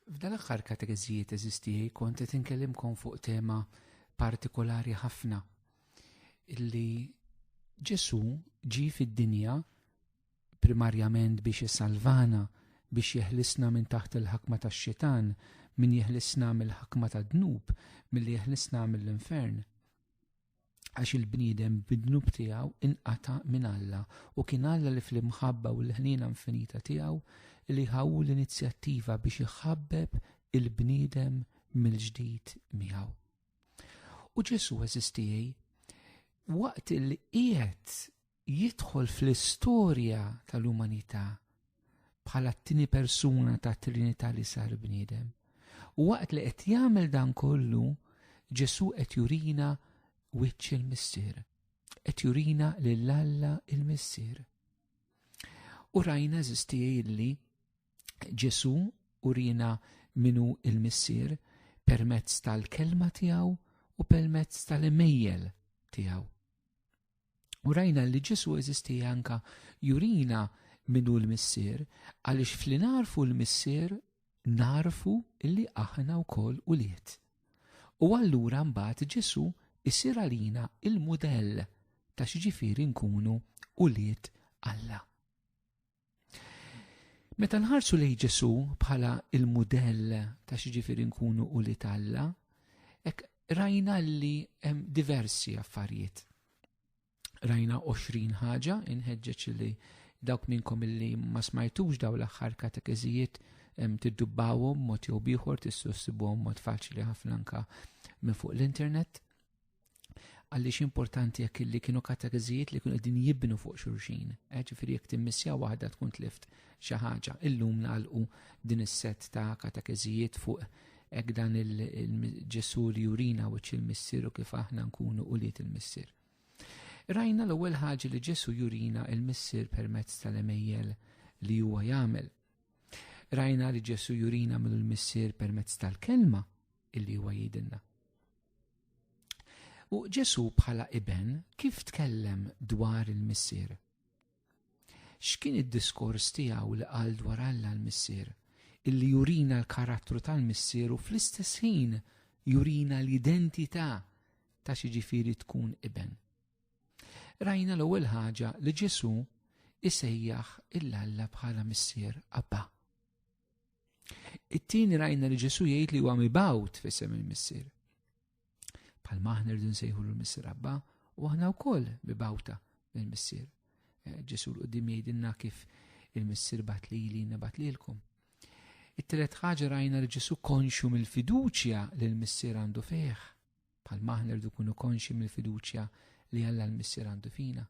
F'dan l-aħħar katekeżijiet eżistijaj kont qed inkellimkom fuq tema partikolari ħafna illi Ġesu ġie fid-dinja primarjament biex isalvana, biex jeħlisna minn taħt il-ħakma tax-xitan, min jeħlisna mill-ħakma tad-dnub, milli jeħlisna mill-infern. Għax il-bniedem bid-dnub tiegħu inqata' minn Alla u kien Alla li fl-imħabba u l-ħniena infinita tiegħu li ħawu l-inizjattiva biex iħabbeb il-bniedem mill-ġdid miegħu. U Ġesu eżistijaj waqt li qiegħed jidħol fl-istorja tal-umanità bħala t-tieni persuna tat-Trinità li sar bniedem. U waqt li qed jagħmel dan kollu, Ġesu qed jurina wiċċ il-Missier, qed jurina lil Alla il-Missier. U rajna eżistijaj li Ġesu urina minu il-Missier permezz tal-kelma tiegħu u permezz tal-imejjel tiegħu. U rajna li Ġesu eżisti anka jurina minu l-Missier għaliex fli narfu l-Missier narfu illi aħna wkoll ulied. U allura mbagħad Ġesu isir għalina il-mudell ta' x'jiġifieri nkunu ulied Alla. Meta nħarsu lejn Ġesu bħala il-mudell ta' x'jiġifieri nkunu ulied Alla, hekk rajna li hemm diversi affarijiet. Rajna 20 ħaġa, inħeġġeġ li dawk minnkom illi ma smajtux daw l-aħħar katekeżijiet tiddubbawhom mod jew ieħor tistgħu ssibuhom mod faċli ħafna anke minn fuq l-internet. Għaliex importanti jekk illi kienu katekeżijiet li kienu qegħdin jibnu fuq xulxin. Ġifieri jekk timmissja waħda tkun tlift xi ħaġa. Illum nagħlqu din is-sett ta' katekeżijiet fuq hekk dan il-Ġesu li jurina wiċċ il-Missier u kif aħna nkunu ulied il-Missier. Rajna l-ewwel ħaġa li Ġesu jurina il-Missier permezz tal-imejjel li huwa jagħmel. Rajna li Ġesu jurina mill-Missier permezz tal-kelma illi huwa jgħidilna. U Ġesu bħala iben kif tkellem dwar il-Missier? X'kien id-diskors tiegħu li qal dwar Alla l-Missier illi jurina l-karattru tal-Missier u fl-istess ħin jurina l-identità ta' x'jiġifieri tkun iben. Rajna l-ewwel ħaġa li Ġesu isejjaħ il-Alla bħala Missier Abba. It-tieni rajna li Ġesu jgħid li huwa mibgħut f'isem il-Missier. Bħalma aħna rridu nsejħu l-Missier Abba u aħna wkoll mibgħuta mill-Missier. Ġesu l-qudiem jgħidilna kif il-Missier bat lili nabat lilkom. It-tielet ħaġa rajna li Ġesu konxu mill-fiduċja li l-Missier għandu fih. Bħalma aħna rridu nkunu konxi mill-fiduċja li Alla l-Missier għandu fina.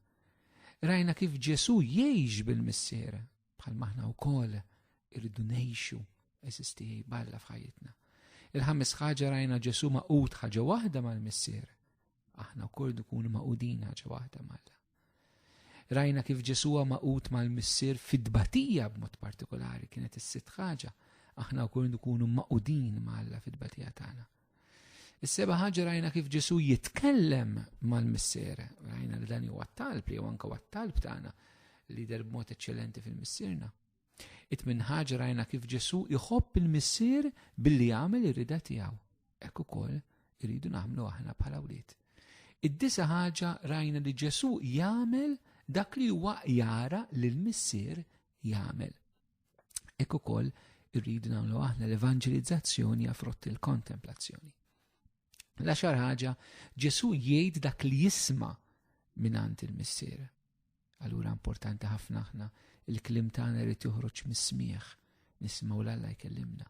Rajna kif Ġesu jgħix bil-Missier bħalma aħna wkoll irridu ngħixu eżistijaj balla f'ħajjitna. Il-ħames ħaġa rajna Ġesu maqud ħaġa waħda mal-Missier. Aħna wkoll nkunu maqudin ħaġa waħda mal-Alla. Rajna kif Ġesu huwa maqud mal-Missier fid-tbatija b'mod partikolari kienet is-sitt ħaġa. Aħna wkoll nkunu maqudin mal-Alla fid-tbatija tagħna. Is-seba' ħaġa rajna kif Ġesu jitkellem mal-Missier. Rajna li dan huwa t-talb li huwa anke t-talb tagħna li der b'mod eċċellenti fil-Missierna. It-tmien ħaġa rajna kif Ġesu jħobb il-Missier billi jagħmel ir-rida tiegħu. Hekk ukoll iridu nagħmlu aħna bħala wlied. Id-disa' ħaġa rajna li Ġesu jagħmel dak li huwa jara li l-Missier jagħmel. Hekk ukoll irridu nagħmlu aħna l-evanġelizzazzjoni frott il-kontemplazzjoni. L-għaxar ħaġa Ġesu jgħid dak li jisma' mingħand il-Missier. Allura importanti ħafna aħna il-klim tagħna irid joħroġ mis-smieħ, nismgħu l-Alla jkellimna.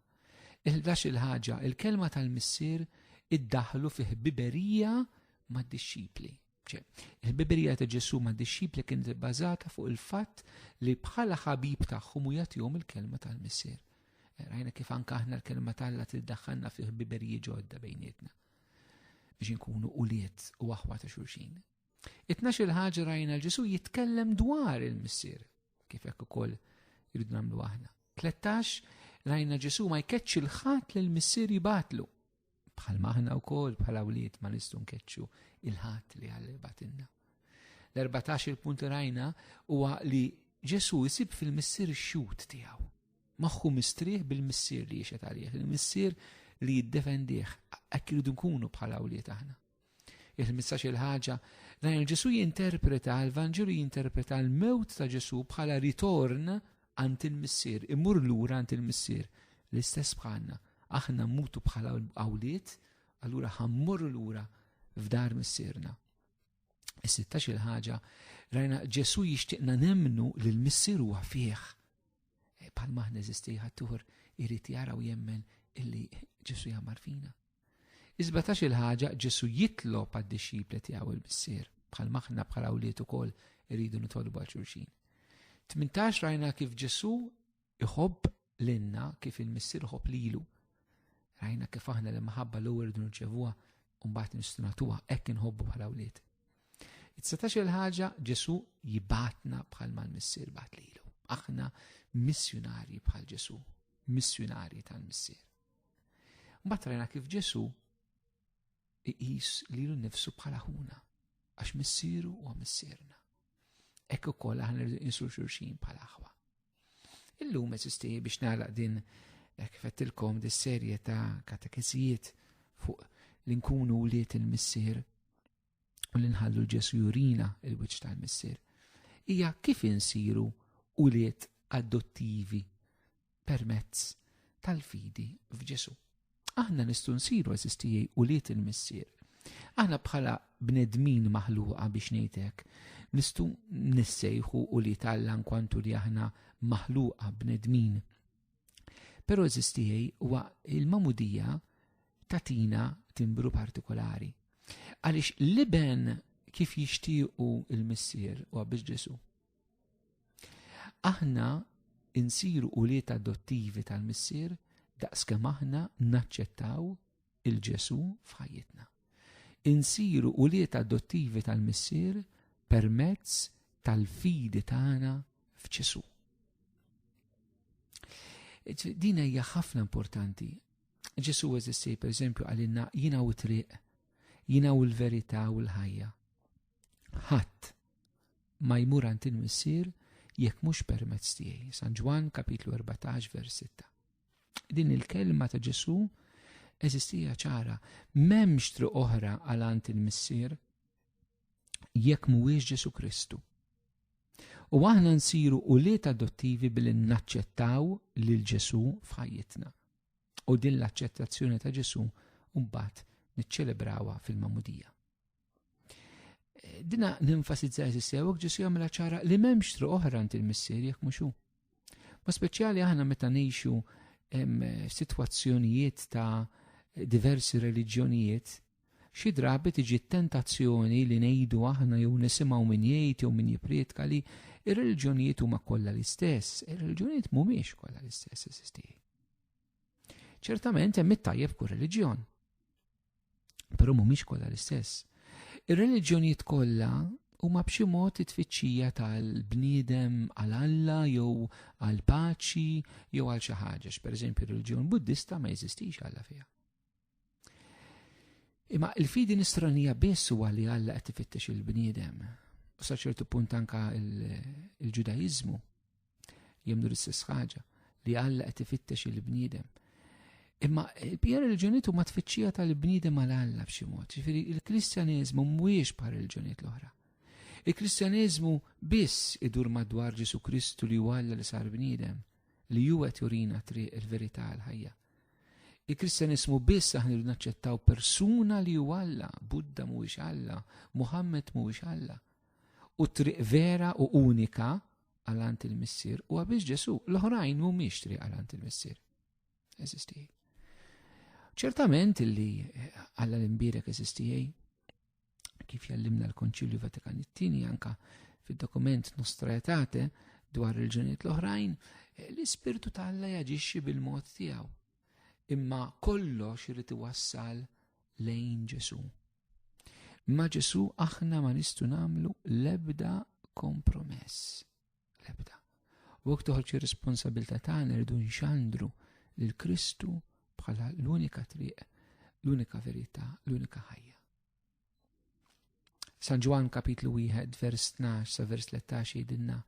Il-11 ħaġa il-kelma tal-Missier iddaħħlu fih biberija mad-dixxipli. Il-biberija ta' Ġesu mad-dixxipli kienet bbażata fuq il-fatt li bħala ħabib tagħhom u jagħtihom il-kelma tal-Missier. Rajna kif anke aħna l-kelma tal-Alla tiddaħħalna fih biberiji ġodda bejnietna biex inkunu ulied u aħwa ta' xulxin. 12 ħaġa rajna l-Ġesu jitkellem dwar il-Missier kif hekk ukoll irridu nagħmlu aħna. 13 rajna Ġesu ma jkeċċ il-ħadd li l-Missier jibatlu. Bħalma aħna wkoll bħala wlied ma nistgħu nkeċċu il-ħadd li Alla jibatilna. L-14 punt rajna huwa li Ġesu jsib fil-Missier ix-xut tiegħu. moħħu mistrieħ bil-missier li jiexet għalih, il-missier li jiddefendih, hekk iridu nkunu bħala awliet aħna. Il-15 il-ħaġa, rajna Ġesu jinterpreta, l-Vanġelu jinterpreta l-mewt ta' Ġesu bħala ritorn għand il-missier, imur lura għand il-missier, l-istess bħalna. Aħna mutu bħala awliet, allura ħammur lura f'dar missierna. Is-16 il-ħaġa, rajna Ġesu jixtieqna nemmnu li l-missier huwa fih. Bħal maħna eżisti ħaddieħor irid jara u jemmen illi Ġesu jammar fina. Is-17 il-ħaġa, Ġesu jitlob għad-disċipli tiegħu il-missier, bħal maħna bħal awliet ukoll iridu nitolbu għal xulxin. 18 rajna kif Ġesu iħobb lilna kif il-missier iħobb lilu. Rajna kif aħna l-maħabba l-ewwel irridu nirċevuha u mbagħad nistunatuha hekk inħobbu bħal awliet. 19 il-ħaġa, Ġesu jibatna bħal mal-missier bat lilu. Aħna missjonari bħal Ġesu, missjonari tal-missier. Mbagħad rajna kif Ġesu iqis lilu nnifsu bħala ħuna, għax missieru huwa missierna. Hekk ukoll aħna rridu insur xulxin bħala aħwa. Illum eżisti biex nagħlaq din kif qedtilkom dis-serje ta' katekeżijiet fuq li nkunu wliet il-missier u li nħallu l-Ġesu jurina il-wiċċ tal-missier. Hija kif insiru wliet adottivi permezz tal-fidi f'Ġesu. Aħna nistgħu nsiru eżistijej wliet il-missier. Aħna bħala bnedmin maħluqa biex ngħid hekk, nistgħu nissejħu wliet Alla nkwantu li aħna maħluqa bnedmin. Però eżistijej huwa il-mamudija tatina timbru partikolari. Għaliex liben kif jixtiequ il-missier huwa biex Ġesu. Aħna insiru wliet adottivi tal-missier daqskemm aħna naċċettaw il-Ġesu f'ħajjitna. Insiru wliet adottivi tal-missier permezz tal-fidi tagħna f'Ġesu. Din hija ħafna importanti. Ġesu eżisti pereżempju għalilna jiena u triq, jiena u l-verità u l-ħajja. Ħadd ma jmur għand il-missier jekk mhux permezz tiegħi. San Ġwan kapitlu 14 vers 6. Din il-kelma ta' Ġesu eżistija ċara, m'hemmx triq oħra għal għand il-missier jekk mhuwiex Ġesu Kristu. U aħna nsiru wliet adottivi billi naċċettaw lil Ġesu f'ħajjitna. U din l-aċċettazzjoni ta' Ġesu mbagħad niċċelebrawha fil-mamudija. Dina nenfasizza sew Ġesu jagħmilha ċara li m'hemmx triq oħra għand il-missier jekk mhux hu. Ma speċjali aħna meta ngħixu sitwazzjonijiet ta' diversi reliġjonijiet, xi drabi tiġi tentazzjoni li ngħidu aħna jew nisimgħu min jgħid jew min jippretka li ir-reliġjonijiet huma kollha l-istess. Ir-reliġjonijiet mhumiex kollha l-istess eżistej. Ċertament hemm it-tajjeb kull reliġjon, però mhumiex kollha l-istess. Ir-reliġjonijiet kollha huma b'xi mod it-tfittxija tal-bniedem għal Alla jew għal paċi jew għal xi ħaġa. Pereżempju ir-reliġjon Buddista ma jeżistix Alla fiha. Imma il-fidi nisranija biss huwa li Alla qed tifittex il-bniedem. U sa ċertu punt anka il-Ġudajiżmu jemnu l-istess ħaġa li Alla qed tifittex il-bniedem. Imma il-bqija reliġjonijiet huma tfittxija tal-bniedem għal Alla b'xi mod. Ġifieri il-Kristjaneżmu mhuwiex bħal reliġjonijiet l-oħra. Il-Kristjaneżmu biss idur madwar Ġesu Kristu li huwa Alla li sar bniedem, li huwa qed jurina triq il-verità l-ħajja. Il-Kristjaneżmu biss aħna rridu naċċettaw persuna li huwa Alla, Buddha mhuwiex Alla, Muhammad mhuwiex Alla. U triq vera u unika għal il-missier huwa biss Ġesu. L-oħrajn mhumiex triq għal il-missier. Eżisti. Ċertament illi Alla l-imbierek eżistijej, kif jallimna l-Konċilju Vatikan it-Tieni anka fid-dokument Nostra Aetate dwar il-ġenijiet l-oħrajn, l-Ispirtu ta' Alla jaġixxi bil-mod tiegħu. Imma kollox irid iwassal lejn Ġesu. Ma Ġesu aħna ma nistgħu nagħmlu l-ebda kompromess. L-ebda. U waqt toħroġ ir-responsabilità tagħna rridu nxandru lil Kristu bħala l-unika triq, l-unika verità, l-unika ħajja. San Ġwan kapitlu 1 vers 12 sa vers 13 jgħidilna: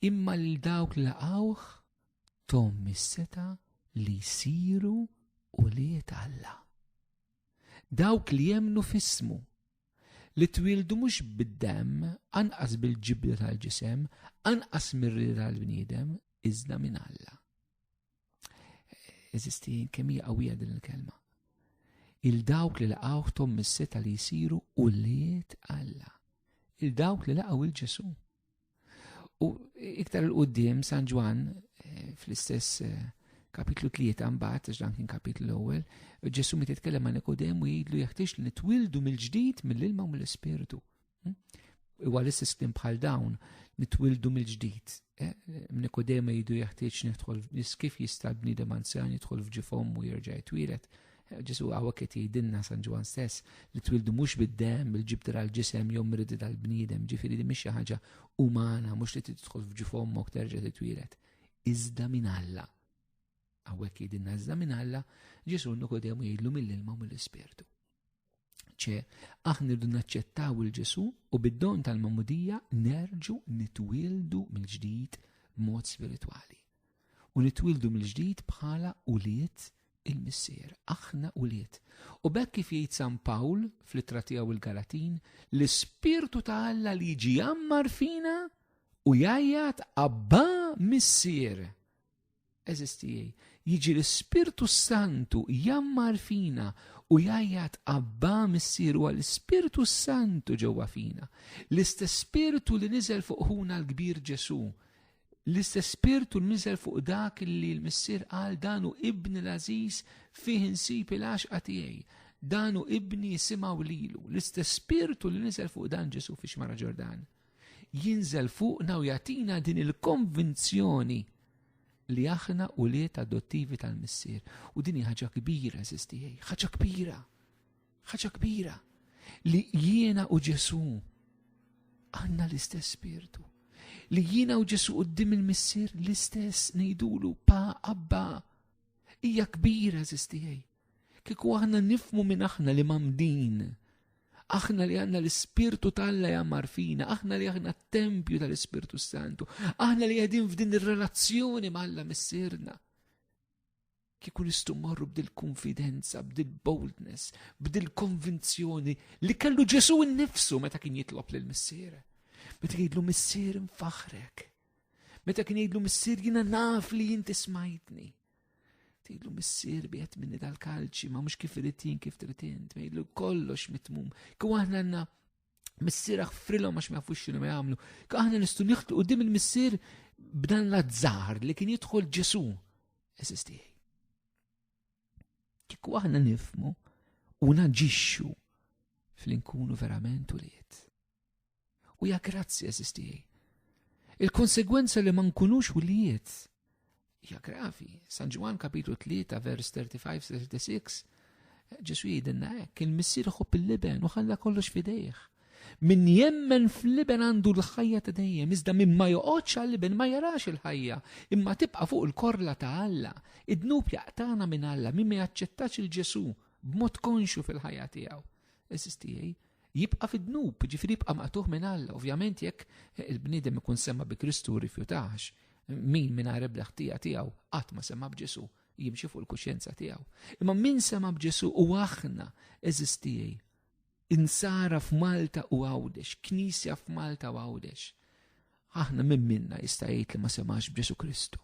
imma lil dawk li laqgħuh tom mis-seta li jsiru uliet Alla. Dawk li jemnu f'ismu, li twildu mhux bid-demm, anqas bil-ġibda tal-ġisem, anqas mir-rieda tal-bniedem, iżda minn Alla. Eżisti kemm hija qawwija din il-kelma. Il-dawk li laqgħu tom mis-seta li jsiru uliet Alla. Il-dawk li laqgħu il-Ġesu. U iktar il-qudiem San Ġwan fl-istess kapitlu 3 mbagħad għax dan kien kapitlu l-ewwel, Ġesu meta jitkellem ma' Nikodem u jgħidlu jeħtieġ li nitwildu mill-ġdid mill-ilma u mill-Ispirtu. Huwa l-istess klim bħal dawn nitwildu mill-ġdid. Nikodem jgħidu jeħtieġ nidħol kif jista' bniedem anzjan jidħol f'ġifhom u jerġa' jitwielet. Ġesu għawek qed jgħidilna San Ġwan stess li twildu mhux bid-demm bil-ġibda tal-ġisem jew miridi tal-bniedem, ġifieri di mhix xi ħaġa umana mhux li tidħol f'ġifhomok terġa' titwielet. Iżda minn Alla. Għawek jgħidilna iżda minn Alla, Ġesu Nikodemu jgħidlu mill-ilma u mill-Ispirtu. Aħna rridu naċċettaw il-Ġesu u bid-don tal-mamudija nerġu nitwildu mill-ġdid b'mod spiritwali. U nitwildu mill-ġdid bħala uliet il-missier, aħna uliet. U bekk kif jgħid San Pawl fl-ittra tiegħu il-Galatin, l-Ispirtu ta' Alla li jiġi jammar fina u jgħajjat Abba missier. Eżistijaj, jiġi l-Ispirtu Santu jammar fina u jgħajjat Abba missier u l-Ispirtu Santu ġewwa fina. L-istess Spirtu li niżel fuq ħuna l-kbir Ġesu. L-istess Spirtu li niżel fuq dak li l-missier qal danu ibni l-Aziz fih insib il-għaxqa tiegħi. Danu ibni simgħu lilu. L-istess Spirtu li niżel fuq dan Ġesu fi xmara Ġordan. Jinżel fuqna u jagħtina din il-konvinzjoni li aħna uliet adottivi tal-missier. U din ħaġa kbira, eżistijaj, ħaġa kbira. Li jiena u Ġesu għandna l-istess Spirtu. Li jiena u Ġesu qudiem il-missier l-istess ngħidulu pa Abba. Hija kbira, eżistijaj. Kieku aħna nifmu minn aħna li mamdin. Aħna li għandna l-Ispirtu tal-Alla jammar fina, aħna li għandna t-tempju tal-Ispirtu Santu, aħna li għedin f'din ir-relazzjoni ma' Alla missierna. Kieku nistgħu morru b'dil-konfidenza, b'dil-boldness, b'dil-konvinzjoni li kellu Ġesu nnifsu meta kien jitlob lill-missier. Meta kien jgħidlu missier nfaħrek. Meta kien jgħidlu missier jiena naf li inti smajtni. Tgħidlu missier biegħed minni dal-kalċi, ma mhux kif irid kif trid int, tgħidlu kollox mitmum. Kieku aħna għandna missier aħfrilhom għax ma jafux x'inhu ma jagħmlu. Kieku aħna nistgħu nieħdu quddiem il-missier b'dan l-azzar li kien jidħol Ġesu. Eżistijaj. Kieku aħna nifhmu u naġixxu fl-inkunu verament uliet. U ja grazzi eżistijaj. Il-konsegwenza li ma nkunux uliet hija gravi. San Ġwan kapitlu 3 vers 35-36 Ġesu jgħidilna hekk, il-missier ħobb il-liben u ħalla kollox f'idejh. Min jemmen fil-liben għandu l-ħajja ta' dejjem, iżda min ma joqgħodx għal-liben ma jarax il-ħajja, imma tibqa' fuq il-korla ta' Alla. Id-dnub jaqtana minn Alla, min ma jaċċettax il-Ġesu b'mod konxu fil-ħajja tiegħu. Eżistijaj, jibqa' fid-dnub, ġifieri jibqa' maqtuħ minn Alla. Ovvjament jekk il-bniedem ikun semma bi Kristu rifjutax, min mingħajr ebda ħtija tiegħu qatt ma semma b'Ġesu, jimxi fuq il-kuxjenza tiegħu. Imma min semma b'Ġesu u aħna eżistijaj, insara f'Malta u Għawdex, knisja f'Malta u Għawdex. Aħna minn minna jista' jgħid li ma semax b'Ġesu Kristu.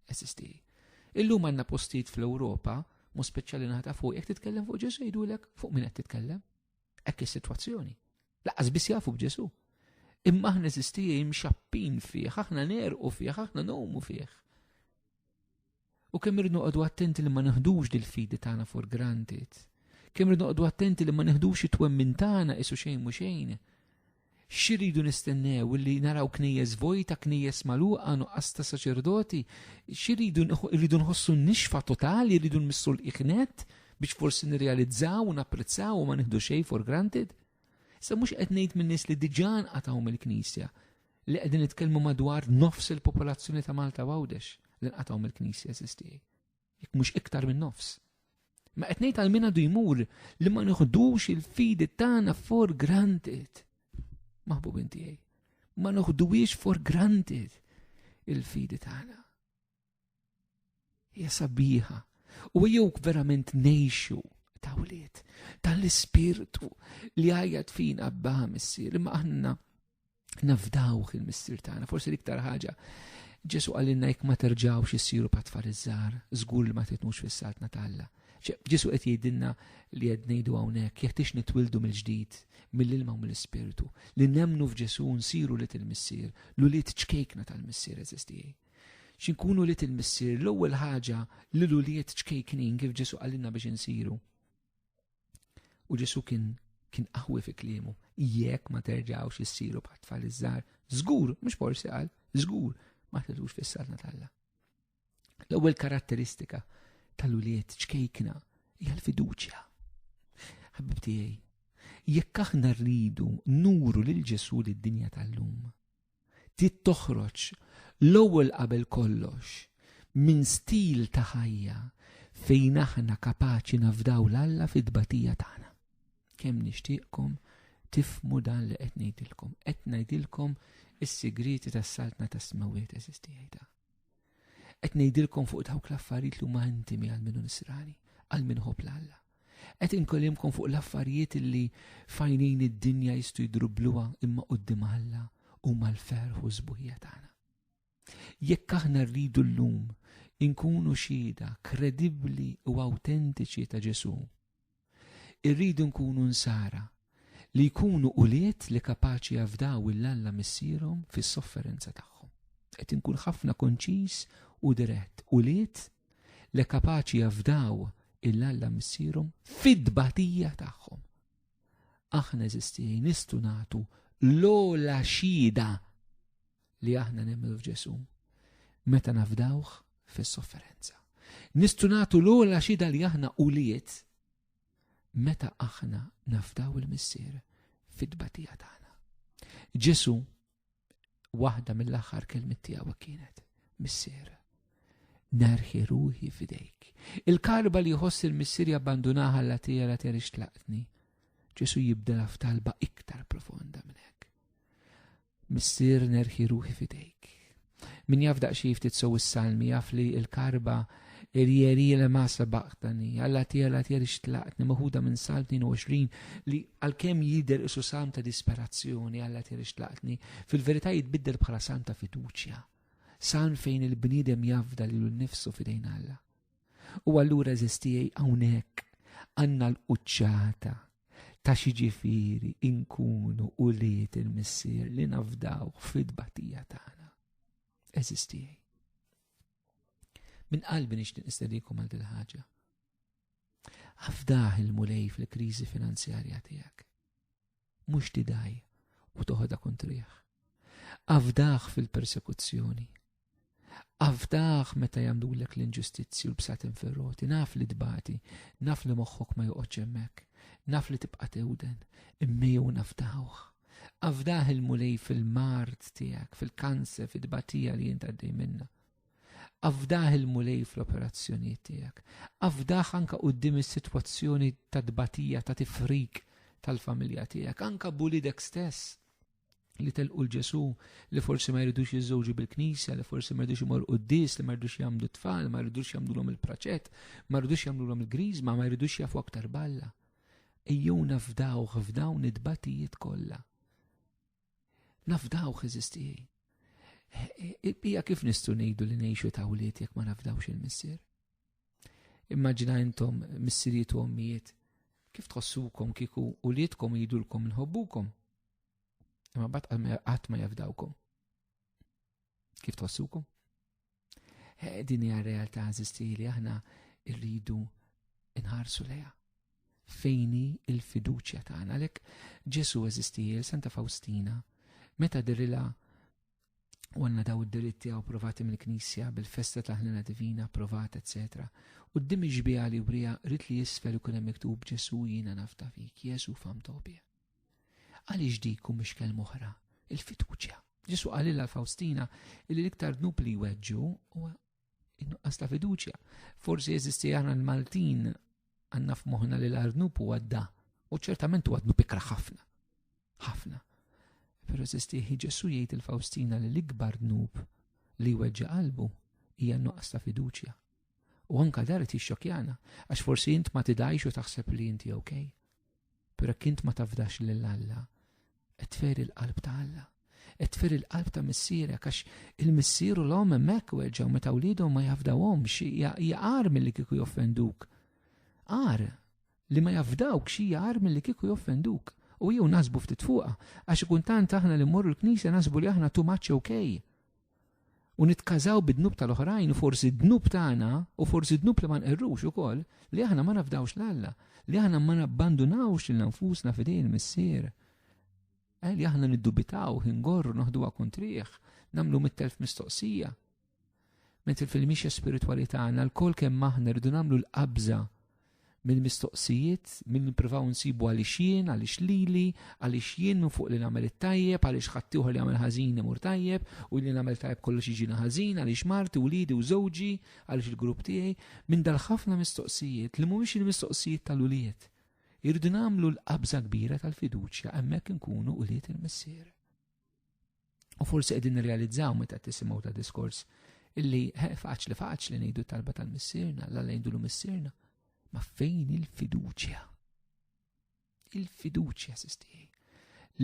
Eżistijaj. Illum għandna postijiet fl-Ewropa, mhu speċjali naħta fuq jekk titkellem fuq Ġesu jgħidulek fuq min qed titkellem. Hekk is-sitwazzjoni. Laqqas biss jafu b'Ġesu. Imma aħna eżistijaj mxappin fih, aħna nerqu fih, aħna nomu fih. U kemm irridu noqogħdu attenti li ma neħdux dil-fidi tagħna for granted. Kemm irridu noqogħdu attenti li ma neħdux it-twemmin tagħna isu xejn mhu xejn. X'iridu nistennew li naraw knejjes vojta, knejjes magħluqa, nuqqas ta' saċerdoti? X'iridu nħossu n-nixfa totali, iridu nmissu l-iħnet biex forsi nirrealizzaw u napprezzaw u ma neħdu xejn for granted? Issa mhux qed ngħid min nies li diġà nqatgħu mill-Knisja, li qegħdin nitkellmu madwar nofs il-popolazzjoni ta' Malta Għawdex li nqatgħu mill-Knisja eżistijaj. Jekk mhux iktar minn nofs. Ma qed ngħid għal min għadu jmur li ma neħdux il-fidi tagħna for granted. Maħbubin tiegħi, ma neħduwiex for granted il-fidi tagħna. hija sabiħa. U jew verament nejxu ta' wliet, tal-ispirtu li għajjat fina abba missier, imma aħna nafdawh il-missier tagħna. Forsi l-iktar ħaġa Ġesu għallinna jekk ma terġawx issiru pat-tfal iż-żgħar, żgur li ma titnux fis-saltna tal-Alla. Ġesu qed jgħidilna li qed ngħidu hawnhekk jekk tix nitwildu mill-ġdid, mill-ilma u mill-ispirtu, li nemmnu f'Ġesu nsiru lit il-missier, l-uliet ċkejkna tal-missier eżistijaj. Xinkunu lit il-missier l-ewwel ħaġa li l-uliet ċkejknin kif Ġesu għallinna biex insiru. U Ġesu kien qawwi fi kliemu, jekk ma terġawx issiru pat-tfal iż-żgħar, żgur, mhux forsi qal, żgur ma tridux fis-saltna tal-Alla. L-ewwel karatteristika tal-uliet ċkejkna hija l-fiduċja. Ħabib tiegħi, jekk aħna rridu nuru lil Ġesu lid-dinja tal-lum, trid toħroġ l-ewwel qabel kollox minn stil ta' ħajja fejn aħna kapaċi nafdaw l-Alla fid-tbatija tagħna. Kemm nixtieqkom tifhmu dan li qed ngħidilkom. Qed ngħidilkom is-sigriti tas-saltna tas-smawiet eżistijaj. Qed ngħidilkom fuq dawk l-affarijiet li huma intimi għal min nisrani, għal min ħobb l-Alla. Qed inkellimkom fuq l-affarijiet li fajnin id-dinja jistgħu jdrubluha imma quddiem Alla huma l-ferħ u żbuħija tagħna. Jekk aħna rridu llum inkunu xhieda kredibbli u awtentiċi ta' Ġesu, irridu nkunu nsara li jkunu uliet li kapaċi jafdaw il-Alla missierhom fis-sofferenza tagħhom. Qed inkun ħafna konċis u dirett, uliet li kapaċi jafdaw il-Alla missierhom fid-tbatija tagħhom. Aħna eżistijaj nistgħu nagħtu l-ogħla xhieda li aħna nemmnu f'Ġesu meta nafdawh fis-sofferenza. Nistgħu nagħtu l-ogħla xhieda li aħna uliet meta aħna nafdaw il-missier fid-tbatija tagħna. Ġesu waħda mill-aħħar kelmiet tiegħu kienet missier. Nerħi ruħi fidejk. Il-karba li jħoss il-missier jabbandunaha alla tiegħi ixtlaqtni. Ġesu jibdela f'talba iktar profonda minn hekk. Missier nerħi ruħi fidejk. Min jaf daqsxejn ftit sew is-salmi jaf li l-karba irjeri li ma sabaqtani, alla tiegħi ixtlaqtni maħuda minn Salm 22 li għalkemm jidher isu salm ta' disperazzjoni alla tiegħi ixtlaqtni, fil-verità jitbiddel bħala salm ta' fiduċja. Salm fejn il-bniedem jafda lilu nnifsu f'idejn Alla. U allura eżistijaj hawnhekk għandna l-quċċata ta' xi ġifieri inkunu uliet il-missier li nafdaw fid-tbatija tagħna. Eżistijaj. Min qalbi nixtieq nistedinkom għal din ħaġa. Afdaħ il-mulej fil-kriżi finanzjarja tiegħek. Mhux tidaj u toħodha kontrih. Afdaħ fil-persekuzzjoni. Afdaħ meta jagħmlulek l-inġustizzji u l-bsat inferroti. Naf li tbati, naf li moħħok ma joqgħodx hemmhekk, naf li tibqa' tewden, immejjew nafdawh. Afdaħ il-mulej fil-mart tiegħek, fil-kanser, fid-tbatija li jint għaddej minnha. Afdaħ il-mulej fl-operazzjonijiet tiegħek. Afdaħ anka quddiem is-sitwazzjoni ta' tbatija ta' tifrik tal-familja tiegħek, anka bulidek stess li telqu l-Ġesu li forsi ma jridux jiżżewġu bil-Knisja, li forsi ma jridux imorru qudies, li ma jridux jagħmlu tfal, ma jridux jagħmluhom il-praċett, ma jridux jagħmluhom il-griżma, ma jridux jafu aktar balla. Ejjew nafdawh f'dawn id-tbatijiet kollha. Nafdawh eżistijaj. Hija kif nistgħu ngħidu li ngħixu ta' wliet jekk ma nafdawx il-missier. Immaġina intom missieriet u ommijiet kif tħossukom kieku ulietkom jgħidulkom nħobbukom. Imma bad qatt ma jafdawkom. Kif tħossukom? Din hija r-realtà eżistijaj li aħna rridu nħarsu lejha. Fejni il-fiduċja tagħna għalhekk Ġesu eżistijaj Santa Faustina meta dirilha u għanna daw id-diritti għaw provati mill-Knisja bil-festa taħlina divina provata, etc. U d-dim iġbija li wrija rrit li jisfel u kunem miktub Ġesu jina nafta fik, Jesu fam tobie. Għalix dikum biex kelm oħra, il-fiduċja. Ġesu għalilla Faustina illi l-iktar dnub li weġġu u innuqqas ta' fiduċja. Forsi jeżisti għana l-Maltin għanna f'moħna li l-arnub u għadda, u ċertament u għadnu pikra ħafna. Ħafna. Pero eżistieħi Ġesu jgħid il-Faustina li l-ikbar dnub li weġġa qalbu hija nuqqas ta' fiduċja. U anka dar tixxokjana, għax forsi int ma tidajx u taħseb li inti okej. Però kint ma tafdax lill-Alla, tferi l-qalb ta' Alla, tferi l-qalb ta' missierek, għax il-missieru l-om hemmhekk weġġaw meta wliedhom ma jafdawhomx, jaqar milli kieku joffenduk. Għar li ma jafdawk xi għar milli kieku joffenduk. U jew nasbu ftit fuqha, għax kuntant aħna li mmorru l-Knisja nasbu li aħna too much okej. U nitkażaw bid-dnub tal-oħrajn u forsi d-dnub tagħna u forsi d-dnub li ma nqirrux ukoll li aħna ma nafdawx l-Alla, li aħna ma nabbandunawx lil nfusna f'idejn missier. Li aħna niddubitaw, ingorru noħduha kontrih, nagħmlu mit-telf mistoqsija. Mentre fil-mixja spirituali tagħna l-kol kemm aħna rridu nagħmlu l-qabża mill-mistoqsijiet, minn nippruvaw nsibu għaliex jien, għaliex lili, għaliex jien minn fuq li nagħmel it-tajjeb, għaliex ħaddieħor li għamel ħażin imur tajjeb, u li nagħmel tajjeb kollox jiġina ħażin, għaliex marti u lidi u żewġi, għaliex il-grupp tiegħi, minn dal-ħafna mistoqsijiet li mhumiex il-mistoqsijiet tal-uliet. Irridu nagħmlu l-qabża kbira tal-fiduċja hemmhekk inkunu uliet il-missier. U forsi qegħdin nirrealizzaw meta tisimgħu ta' diskors illi faċli ngħidu talba tal-missierna, l-Alla jgħidulu missierna. Ma fejn il-fiduċja? Il-fiduċja, sistej.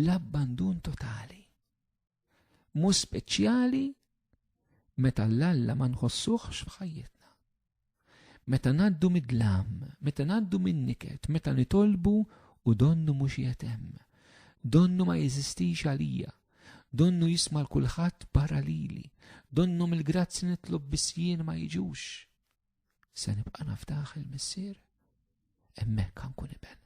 L-abbandun totali. Mu speċjali meta l-Alla ma nħossuhx f'ħajjitna. Meta ngħaddu mid-dlam, meta ngħaddu min-niket, meta nitolbu u donnu mhux jetem. Donnu ma jeżistix għalija. Donnu jisma' l-kulħadd barra lili. Donnu mill-grazzi nitlob biss jien ma jiġux. Se nibqa' naftaħ il-missier, hemmhekk ħankun iben.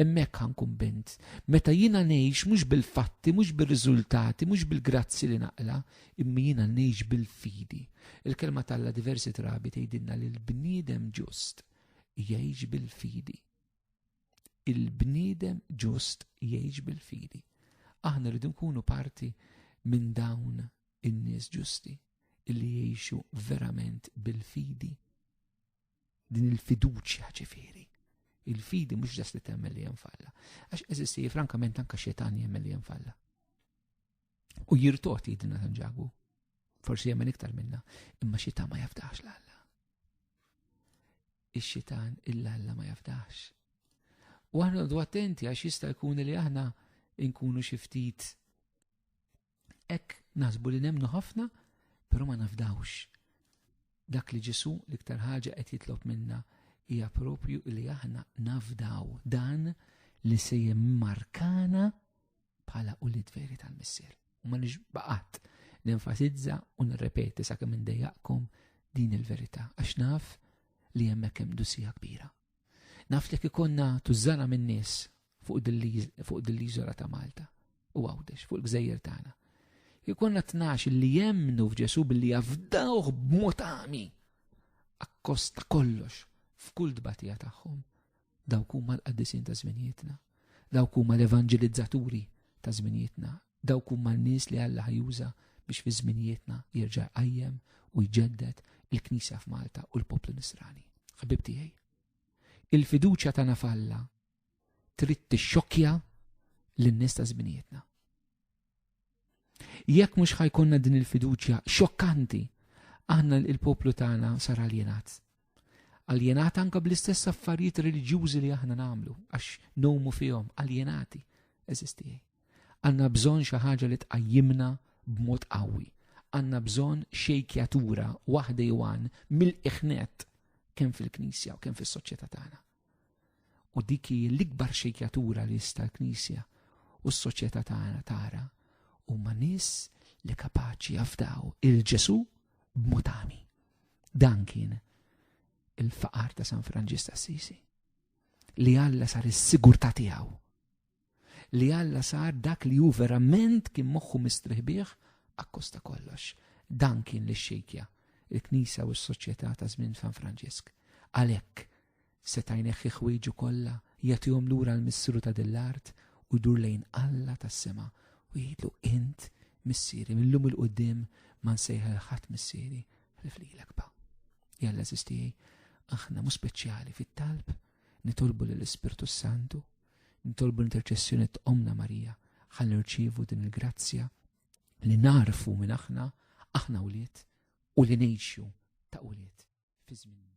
Hemmhekk ħankun bint. Meta jiena ngħix mhux bil-fatti, mhux bir-riżultati, mhux bil-grazzi li naqla, imma jiena ngħix bil-fidi. Il-kelma talla diversi drabi tgħidilna li l-bniedem ġust jgħix bil-fidi. Il-bniedem ġust jgħix bil-fidi. Aħna rridu nkunu parti minn dawn in-nies ġusti illi jgħixu verament bil-fidi. Din il-fiduċja ġifieri. Il-fidi mhux ġas li temmel li jenfalla. Għax eżisti frankament anke xetan jemmel li jenfalla. U jirtoti dinna tanġagu. Forsi jemmen iktar minna, imma xitan ma jafdax l-Alla. Ix-xitan il-Alla ma jafdax. U aħna ndu attenti għax jista' jkun li aħna nkunu xi ftit hekk naħsbu li nemmnu ħafna, però ma nafdawx. Dak li Ġesu l-iktar ħaġa qed jitlob minna hija propju li aħna nafdaw dan li se jimmarkana bħala ulied veri tal-missier. U ma nix baqgħet nenfasizza u nirrepeti sakemm indejjaqkom din il-verità għax naf li hemmhekk hemm dusija kbira. Naf li ikonna tużana minn nies fuq dil-iżola ta' Malta u Għawdex fuq il-Gżejjer tagħna. Ikonna 12 li jemnu f'Ġesu billi jafdawh b'mod għami akkosta kollox f'kull dbatija tagħhom. Dawk huma l-qaddisin ta' żminijietna, dawk huma l-evanġelizzaturi ta' żminijietna, dawk huma n-nies li Alla ħajuża biex fi żminijietna jerġa' jqajjem u jġedded il-Knisja f'Malta u l-poplu Nisrani. Ħabib tiegħi, il-fiduċja tagħna f'Alla trid tixxokkja lin-nies ta' żminijietna. Jekk mhux ħajkonna din il-fiduċja xokkanti, aħna il-poplu tagħna sar aljenat. Aljenat anke bl-istess affarijiet reliġjużi li aħna nagħmlu għax nomu fihom aljenati eżistijaj. Għandna bżonn xi ħaġa li tqajjimna b'mod qawwi. Għandna bżonn xejkjatura waħda jwan mill-iħnet kemm fil-Knisja u kemm fis-soċjetà tagħna. U dik hi l-ikbar xejkjatura li jista' l-Knisja u s-soċjetà tagħna tara huma nies li kapaċi jafdaw il-Ġesu b'mod għami. Dan kien il-faqar ta' San Franġis d'Assisi. Li Alla sar is-sigurtà tiegħu. Li Alla sar dak li hu verament kien moħħu mistrieħ bih akkosta kollox. Dan kien li xejkja il-Knisja u s-soċjetà ta' żmien San Franġisk. Għalhekk seta' jneħħi ħwieġu kollha jagħtihom lura l-missieru ta' dell-art u jdur lejn Alla tas-sema u jgħidlu int missieri millum il-qudiem ma nsejħel ħadd missieri ħliflilek ba'. Jalla żistijaj, aħna mhux speċjali fit-talb nitolbu lill-Ispirtu Santu, nitolbu l-interċessjoni ta' Omna Marija ħalli nirċievu din il-grazzja li narfu minn aħna ulied u li ngħixu ta' ulied fi żmien.